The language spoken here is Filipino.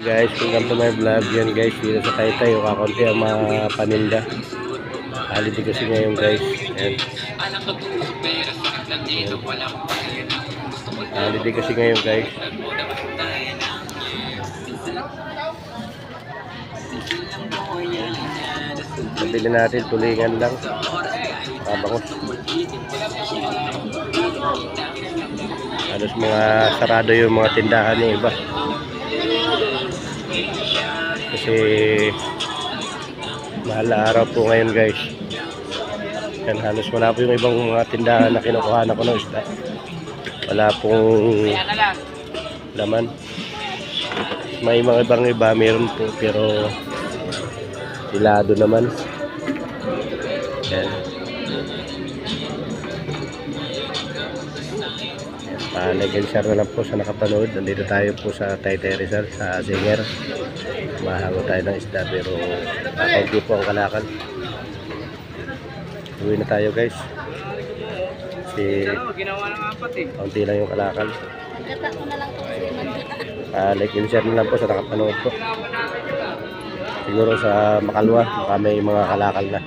Guys, welcome to my vlog. Yan guys, dito sa Taytay kakunti ang mga paninda. Holiday kasi ngayon guys. Yan. Holiday kasi ngayon guys. Nabili natin tulingan lang. Kabangos. Halos mga sarado yung mga tindahan ng iba. Kasi mahal na araw po ngayon guys. Yan, halos wala po yung ibang mga tindahan na kinukuha ko ng isda. Wala pong laman. May mga ibang iba meron po pero silado naman. Yan. Like and share na lang po sa nakapanood. Nandito tayo po sa Taytay Rizal sa Singer. Mahango tayo ng isda pero kakaunti po ang kalakal. Uwi na tayo guys. Kasi kaunti lang yung kalakal. Like and share na lang po sa nakapanood po. Siguro sa Makalwa baka may mga kalakal na.